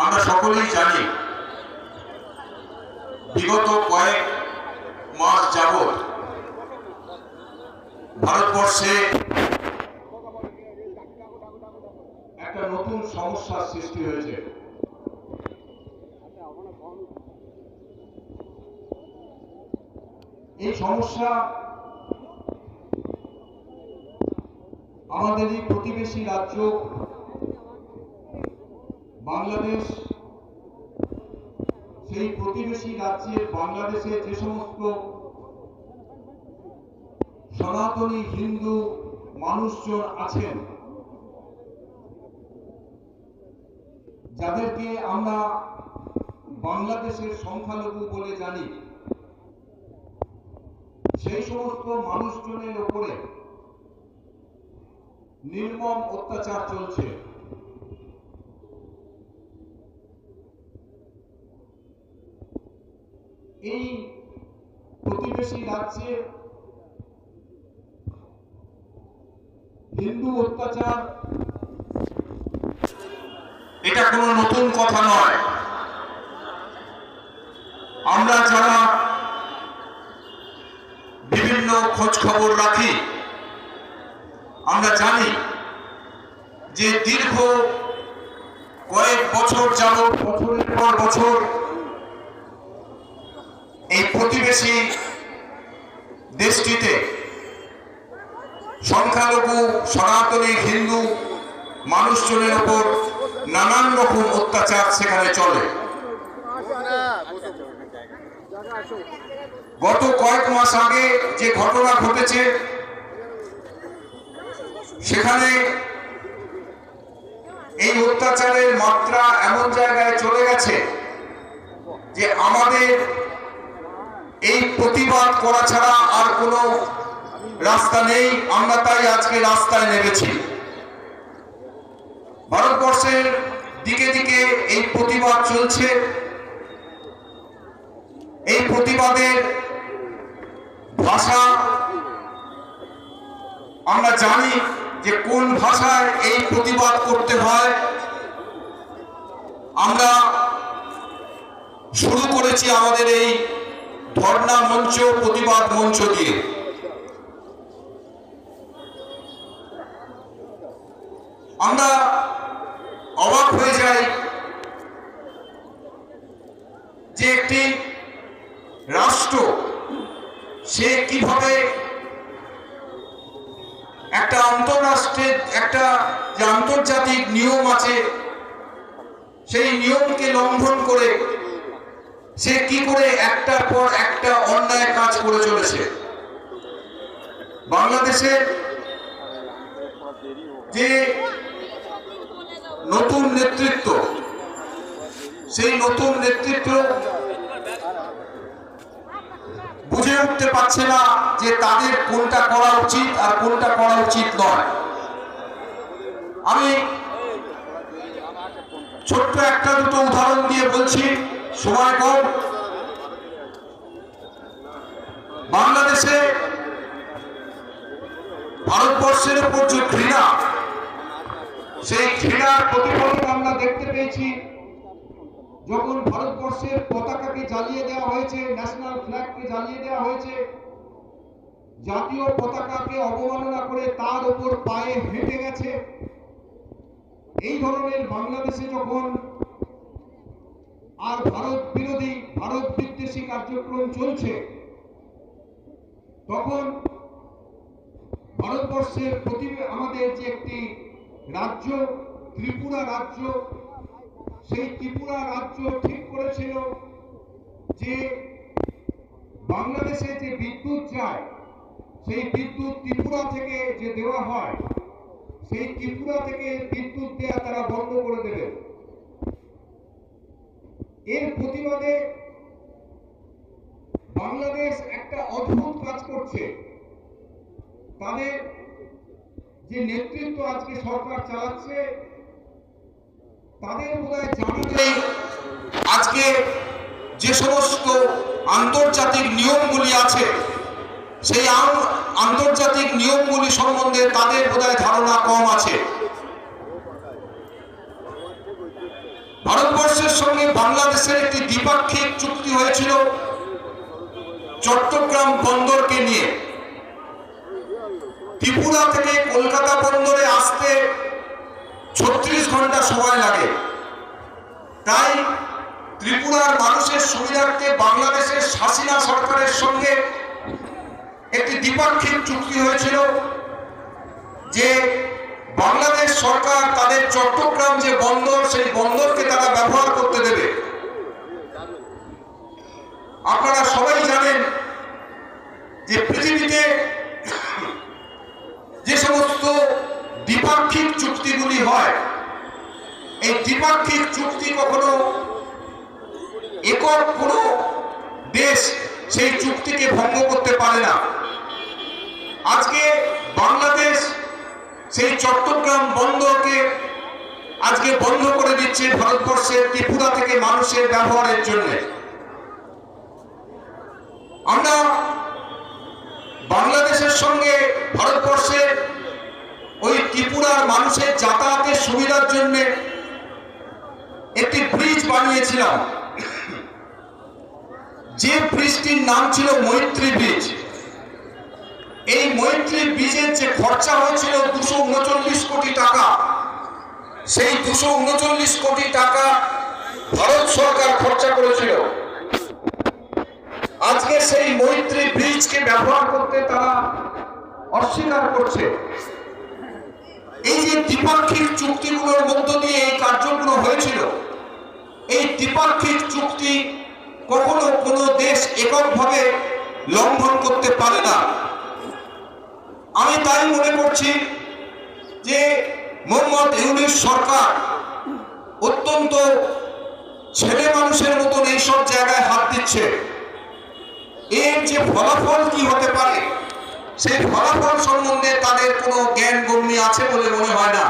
আমরা সকলেই জানি বিগত কয়েক মাস যাবৎ ভারতবর্ষে একটা নতুন সমস্যার সৃষ্টি হয়েছে। এই সমস্যা আমাদের এই প্রতিবেশী রাজ্য বাংলাদেশ, সেই প্রতিবেশী রাজ্যে বাংলাদেশে যে সমস্ত সনাতনী হিন্দু মানুষজন আছেন, যাদেরকে আমরা বাংলাদেশের সংখ্যালঘু বলে জানি, সেই সমস্ত মানুষজনের উপরে নির্মম অত্যাচার চলছে। এই প্রতিবেশী রাজ্যে হিন্দু অত্যাচার এটা কোনো নতুন কথা নয়। আমরা যারা বিভিন্ন খোঁজ খবর রাখি, আমরা জানি যে দীর্ঘ কয়েক বছর যাবৎ, বছরের পর বছর এই প্রতিবেশী দেশটিতে সংখ্যালঘু সনাতনী হিন্দু মানুষজনের উপর নানান রকম অত্যাচার সেখানে চলে। গত কয়েক মাস আগে যে ঘটনা ঘটেছে, সেখানে এই অত্যাচারের মাত্রা এমন জায়গায় চলে গেছে যে আমাদের এই প্রতিবাদ করা ছাড়া আর কোনো রাস্তা নেই। আমরা তাই আজকে রাস্তায় নেমেছি। ভারতবর্ষের দিকে দিকে এই প্রতিবাদ চলছে। এই প্রতিবাদের ভাষা আমরা জানি যে কোন ভাষায় এই প্রতিবাদ করতে হয়। আমরা শুরু করেছি আমাদের এই ধর্ণা মঞ্চ, প্রতিবাদ মঞ্চ দিয়ে। আমরা অবাক হয়ে যাই যে একটি রাষ্ট্র সে কিভাবে একটা আন্তর্রাষ্ট্রের একটা যে আন্তর্জাতিক নিয়ম আছে, সেই নিয়মকে লঙ্ঘন করে সে কি করে একটার পর একটা অন্যায় কাজ করে চলেছে। বাংলাদেশের যে নতুন নেতৃত্ব, সেই নতুন নেতৃত্ব বুঝে উঠতে পারছে না যে তাদের কোনটা করা উচিত আর কোনটা করা উচিত নয়। আমি ছোট্ট একটা দুটো উদাহরণ দিয়ে বলছি, সময় কম। বাংলাদেশে ভারতবর্ষের উপর যে ঘৃণা, সেই ঘৃণার প্রতিফলন আমরা দেখতে পেয়েছি যখন ভারতবর্ষের পতাকাকে জ্বালিয়ে দেওয়া হয়েছে, ন্যাশনাল ফ্ল্যাগকে জ্বালিয়ে দেওয়া হয়েছে, জাতীয় পতাকাকে অবমাননা করে তার উপর পায়ে হেঁটে গেছে। এই ধরনের বাংলাদেশে যখন আর ভারত বিরোধী, ভারত বিদ্বেষী কার্যক্রম চলছে, তখন ভারতবর্ষের আমাদের যে একটি রাজ্য, ত্রিপুরা রাজ্য, সেই ত্রিপুরা রাজ্য ঠিক করেছিল যে বাংলাদেশে যে বিদ্যুৎ যায়, সেই বিদ্যুৎ ত্রিপুরা থেকে যে দেওয়া হয়, সেই ত্রিপুরা থেকে বিদ্যুৎ দেওয়া তারা বন্ধ করে দেবে। এর প্রতিবাদে বাংলাদেশ একটা অদ্ভুত কাজ করছে। তাদের যে নেতৃত্ব আজকে সরকার চালাচ্ছে, তাদের বোধহয় জানা নেই আজকে যে সমস্ত আন্তর্জাতিক নিয়মগুলি আছে, সেই আন্তর্জাতিক নিয়মগুলি সম্বন্ধে তাদের বোধহয় ধারণা কম আছে। ভারতবর্ষের সঙ্গে বাংলাদেশের একটি দ্বিপাক্ষিক চুক্তি হয়েছিল চট্টগ্রাম বন্দরকে নিয়ে। ত্রিপুরা থেকে কলকাতা বন্দরে আসতে 36 ঘন্টা সময় লাগে। তাই ত্রিপুরার মানুষের সুবিধার্থে বাংলাদেশের হাসিনা সরকারের সঙ্গে একটি দ্বিপাক্ষিক চুক্তি হয়েছিল যে বাংলাদেশ সরকার তাদের চট্টগ্রাম যে বন্দর, সেই বন্দরকে তারা ব্যবহার করতে দেবে। আপনারা সবাই জানেন যে পৃথিবীতে যে সমস্ত দ্বিপাক্ষিক চুক্তিগুলি হয়, এই দ্বিপাক্ষিক চুক্তি কখনো একক কোনো দেশ সেই চুক্তিকে ভঙ্গ করতে পারে না। আজকে বাংলাদেশ সেই চট্টগ্রাম বন্দরকে আজকে বন্ধ করে দিচ্ছে ভারতবর্ষের ত্রিপুরা থেকে মানুষের ব্যবহারের জন্য। আমরা বাংলাদেশের সঙ্গে ভারতবর্ষের ওই ত্রিপুরার মানুষের যাতায়াতের সুবিধার জন্য একটি ব্রিজ বানিয়েছিলাম, যে ব্রিজটির নাম ছিল মৈত্রী ব্রিজ। এই মৈত্রী ব্রিজের যে খরচা হয়েছিল 239 কোটি টাকা, সেই 239 কোটি টাকা ভারত সরকার খরচা করেছিল। আজকে সেই মৈত্রী ব্রিজকে ব্যবহার করতে তারা অস্বীকার করছে। এই যে দ্বিপাক্ষিক চুক্তিগুলোর মধ্য দিয়ে এই কার্যগুলো হয়েছিল, এই দ্বিপাক্ষিক চুক্তি কখনো কোনো দেশ এককভাবে লঙ্ঘন করতে পারে না। আমি তাই মনে করছি যে মোহাম্মদ ইউনূস সরকার অত্যন্ত ছেলে মানুষের মতন এইসব জায়গায় হাত দিচ্ছে। এর যে ফলাফল কি হতে পারে, সেই ফলাফল সম্বন্ধে তাদের কোনো জ্ঞান গম্যি আছে বলে মনে হয় না।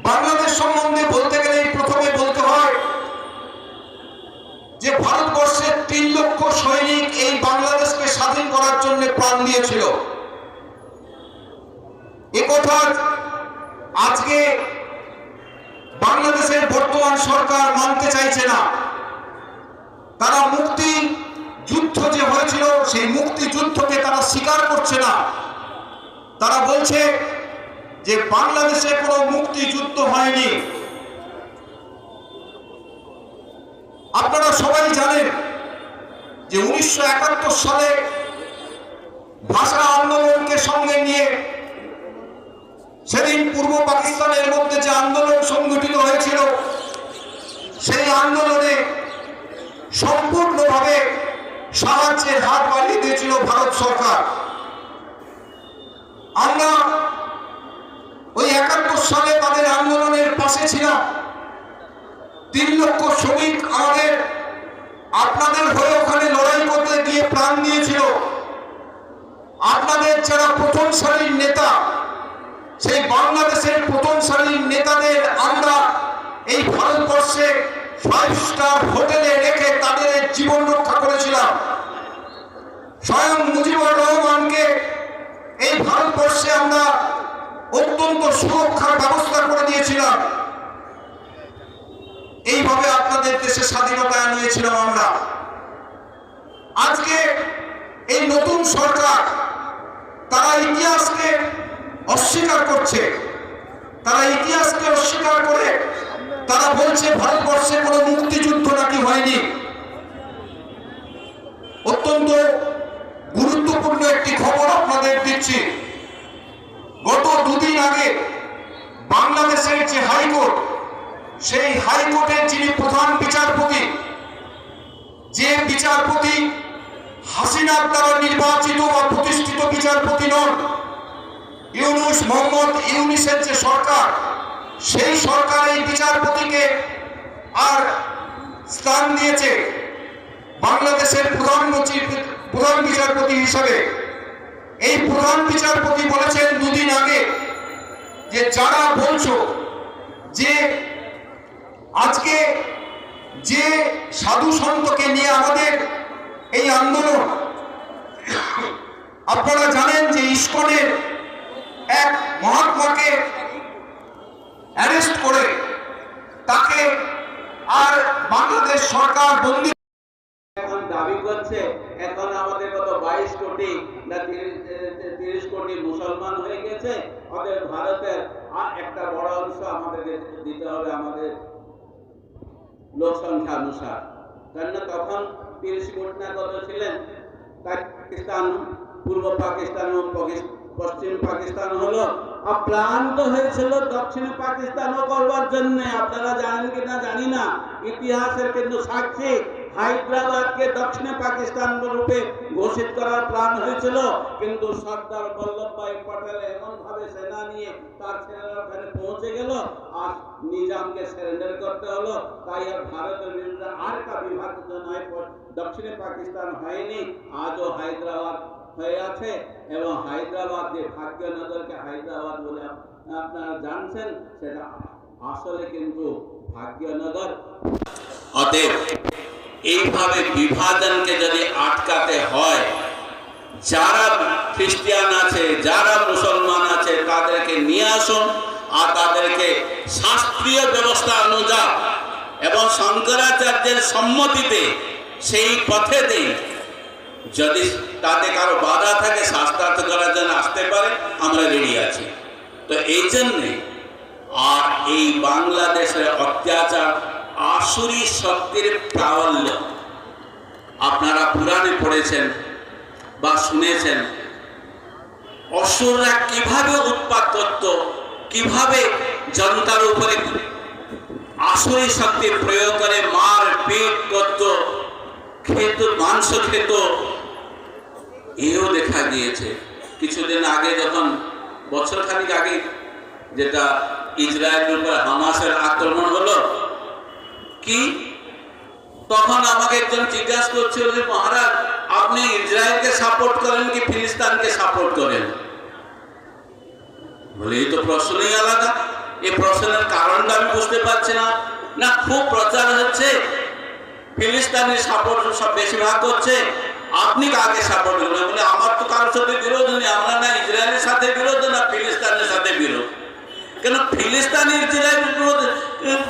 বাংলাদেশ সম্বন্ধে বলতে গেলে প্রথমে বলতে হয় যে ভারতবর্ষের 3 লক্ষ সৈনিক এই বাংলাদেশকে স্বাধীন করার জন্য প্রাণ দিয়েছিল। একথা আজকে বাংলাদেশের বর্তমান সরকার মানতে চাইছে না। তারা মুক্তি যুদ্ধ যে হয়েছিল সেই মুক্তি যুদ্ধকে তারা স্বীকার করছে না। তারা বলছে যে বাংলাদেশে কোনো মুক্তি যুদ্ধ হয়নি। আপনারা সবাই জানেন যে 1971 সালে ভাষা আন্দোলনকে সঙ্গে নিয়ে সেদিন পূর্ব পাকিস্তানের মধ্যে যে আন্দোলন সংগঠিত হয়েছিল, সেই আন্দোলনে সম্পূর্ণভাবে সাহায্যের হাত বাড়িয়ে দিয়েছিল ভারত সরকার। আমরা ওই 71 সালে তাদের আন্দোলনের পাশে ছিলাম। 3 লক্ষ শ্রমিক আমাদের আপনাদের হয়ে ওখানে লড়াই করতে গিয়ে প্রাণ দিয়েছিল। আপনাদের যারা প্রথম সারির নেতা, সেই বাংলাদেশের প্রথম সারির নেতাদের আমরা এই ভারতবর্ষে 5 স্টার হোটেলে রেখে তাদের জীবন রক্ষা করেছিলাম। স্বয়ং মুজিবুর রহমানকে এই ভারতবর্ষে আমরা অত্যন্ত সুরক্ষার ব্যবস্থা করে দিয়েছিলাম। এইভাবে আপনাদের দেশে স্বাধীনতা আনিয়েছিলাম আমরা। আজকে এই নতুন সরকার তারা ইতিহাসকে অস্বীকার করছে। তারা ইতিহাসকে অস্বীকার করে তারা বলছে ভারতবর্ষে কোনো মুক্তিযুদ্ধ নাকি হয়নি। অত্যন্ত গুরুত্বপূর্ণ একটি খবর আপনাদের দিচ্ছি। গত 2 দিন আগে বাংলাদেশের যে হাইকোর্ট, সেই হাইকোর্টের যিনি প্রধান বিচারপতি, যে বিচারপতি হাসিনার দ্বারা নির্বাচিত বা প্রতিষ্ঠিত বিচারপতি নন, ইউনূস, মোহাম্মদ ইউনূসের যে সরকার, সেই সরকার এই বিচারপতিকে আর স্থান দিয়েছে বাংলাদেশের প্রধান বিচারপতি হিসাবে। এই প্রধান বিচারপতি বলেছেন 2 দিন আগে যে যারা বলছো যে আজকে যে সাধু সন্তকে নিয়ে আমাদের এই আন্দোলন, আপনারা জানেন যে ইসকনের এক মহাত্মাকে অ্যারেস্ট করে আর বাংলাদেশ সরকার বন্দী এখন দাবি করছে এখন আমাদের কত 22 কোটি না 30 কোটি মুসলমান হয়ে গেছে, ওদের ভারতের আর একটা বড় অংশ আমাদেরকে দিতে হবে আমাদের লোক সংখ্যা অনুসার। কেন তখন 30 কোটি না কত ছিলেন, পাকিস্তান পূর্ব পাকিস্তান ও পশ্চিম পাকিস্তান হলো, আপ্রান্ত হয়েছিল দক্ষিণ পাকিস্তানও করবার জন্য। আপনারা জানেন কিনা জানি না, ইতিহাসের কিন্তু সাক্ষী হায়দ্রাবাদকে দক্ষিণ পাকিস্তান রূপে ঘোষিত করার প্ল্যান হয়েছিল, কিন্তু সর্দার বল্লভভাই পটেল এমন ভাবে সেনা নিয়ে তার সেনারা ওখানে পৌঁছে গেল আর নিজামকে সারেন্ডার করতে হলো। তাই আর ভারতের বিরুদ্ধে আর একটা বিভাজিত নয়, দক্ষিণে পাকিস্তান হয়নি, আজও হায়দ্রাবাদ হয়ে আছে। এবং হায়দ্রাবাদ যে ভাগ্যনগরকে হায়দ্রাবাদ বলে আপনারা জানছেন, সেটা আসলে কিন্তু ভাগ্যনগর। অতএব এইভাবে বিভাজনকে যদি আটকাতে হয়, যারা খ্রিস্টান আছে যারা মুসলমান আছে তাদেরকে নিয়ে আসুন আর তাদেরকে শাস্ত্রীয় ব্যবস্থা অনুযায়ী এবং শঙ্করাচার্যের সম্মতিতে সেই পথে দিন। যদি তাতে কারো বাধা থাকে শাস্ত্রার্থ করার জন্য আসতে পারে, আমরা রেডি আছি। তো এই জন্যে আর এই বাংলাদেশের অত্যাচার আসুরি শক্তির প্রাবল্য আপনারা পুরাণে পড়েছেন বা শুনেছেন, অসুররা কিভাবে উৎপাত করত, কিভাবে জনতার উপরে আসুরি শক্তি প্রয়োগ করে মার পিট করত, খেত মাংস খেত, এও দেখা গিয়েছে। কিছুদিন আগে যখন বছর খানিক আগে যেটা ইসরায়েলের উপর হামাসের আক্রমণ হলো, কি তখন আমাকে একজন জিজ্ঞাসা করছিল যে মহারাজ আপনি ইসরায়েলকে সাপোর্ট করেন কি ফিলিস্তিনকে সাপোর্ট করেন? বলে এই তো প্রশ্নই আলাদা। এই প্রশ্নের কারণটা আমি বুঝতে পারছি না। না খুব প্রচার হচ্ছে ফিলিস্তিনের সাপোর্ট সব বেশিরভাগ করছে, আপনি কাকে সাপোর্ট করেন? বলে আমার তো কারোর সাথে বিরোধ নেই, আমরা না ইসরায়েলের সাথে বিরোধ না ফিলিস্তিনের সাথে বিরোধ। কেন ফিলিস্তিন ইসরায়েলের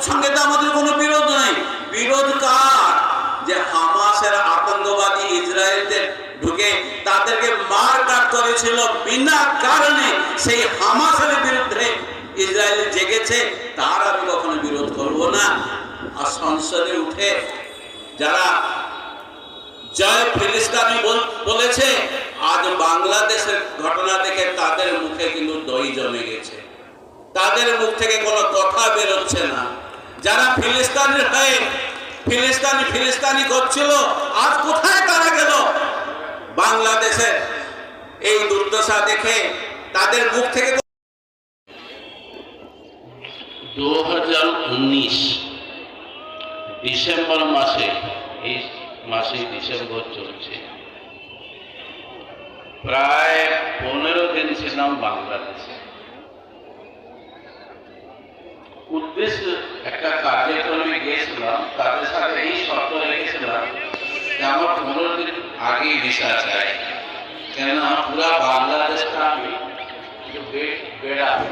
সঙ্গে তো আমাদের কোনো বিরোধ নাই। বিরোধ কার? যে হামাসের আতঙ্কবাদী ইসরায়েলদের ঢুকে তাদেরকে মারকাট করেছিল বিনা কারণে, সেই হামাসের বিরুদ্ধে ইসরায়েল জেগেছে, তার আমি কখনো বিরোধ করব না। আর সংসদে উঠে যারা জয় ফিলিস্তিনি বলেছে, আজ বাংলাদেশের ঘটনা দেখে তাদের মুখে কিন্তু দই জমে গেছে, তাদের মুখ থেকে কোনো কথা বেরোচ্ছে না। যারা ফিলিস্তিনের হয়ে ফিলিস্তিনি করছিল, আজ কোথায় তারা গেল? বাংলাদেশের এই দুর্দশা দেখে তাদের মুখ থেকে 2019 ডিসেম্বর মাসে, এই মাসে ডিসেম্বর চলছে, প্রায় 15 দিন ছিলাম বাংলাদেশে। উদ্দেশ্য একটা কার্যক্রমে গিয়েছিলাম, তাদের সাথে এই শর্ত রেখেছিলাম যে আমার 15 দিন আগে ভিসা চাই, কেননা পুরা বাংলাদেশটা আমি বেড়াবো,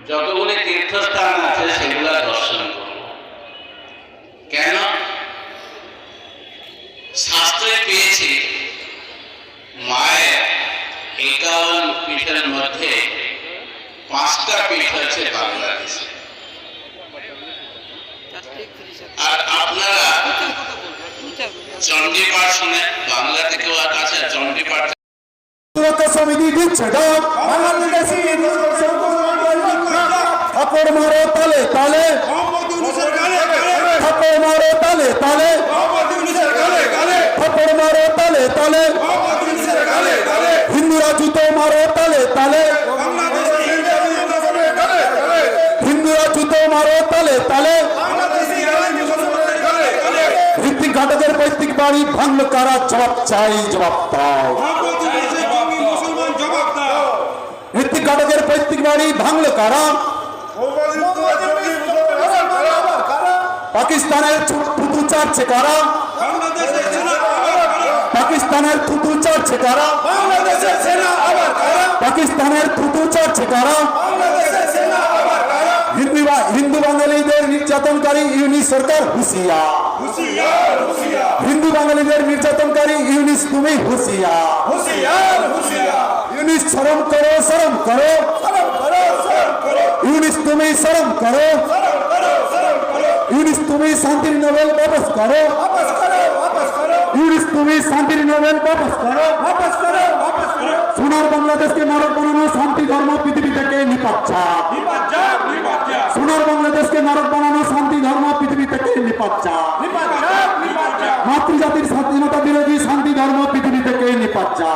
যতগুলি তীর্থস্থান আছে সেগুলা দর্শন করব। কেন? শাস্ত্রে পেয়েছি মায়ের 51 পীঠের মধ্যে 5টা পীঠ আছে বাংলাদেশে। আর আপনারা চণ্ডীপাঠ শুনে, বাংলা থেকেও আছে চণ্ডীপাঠ। সমিতি দিচ্ছে থাপড় মারো তালে তালে, থাপড় মারো তালে তালে, থাপড় মারো তালে তালে, হিন্দুরা জুতো মারো তালে তালে, হিন্দুরা জুতো মারো তালে তালে। ঋত্বিক ঘটকের পৈতৃক বাড়ি ভাঙল কারা? জবাব চাই, জবাব দাও। ঋত্বিক ঘটকের পৈতৃক বাড়ি ভাঙল কারা? পাকিস্তানের থুতু চাটছে কারা? পাকিস্তানের থুতু চাটছে কারা? পাকিস্তানের থুতু চাটছে কারা? হিন্দু বাঙালিদের নির্যাতনকারী ইউনিস সরকার হুঁশিয়ার, হুঁশিয়ার হুঁশিয়ার হিন্দু বাঙালিদের নির্যাতনকারী ইউনিস তুমি হুঁশিয়ার, হুঁশিয়ার হুঁশিয়ার ইউনিস শরম করো, শরম করো, শরম করো শরম করো ইউনিস তুমি শরম করো, শরম করো শরম করো ইউনিস তুমি শান্তির নোবেল বাপস করো, वापस करो वापस करो ইউনিস তুমি শান্তির নোবেল বাপস করো। वापस करो वापस करो সোনার বাংলাদেশকে নরক বানানো শান্তি ধর্ম পৃথিবী থেকে নিপাচ্ছা, निपज्जा निपज्जा সোনার বাংলাদেশকে নরক বানানো শান্তি ধর্ম পৃথিবী থেকে নিপাচ্ছা, निपज्जा निपज्जा মাতৃজাতির স্বাধীনতা বিরোধী শান্তি ধর্ম পৃথিবী থেকে নিপাচ্ছা।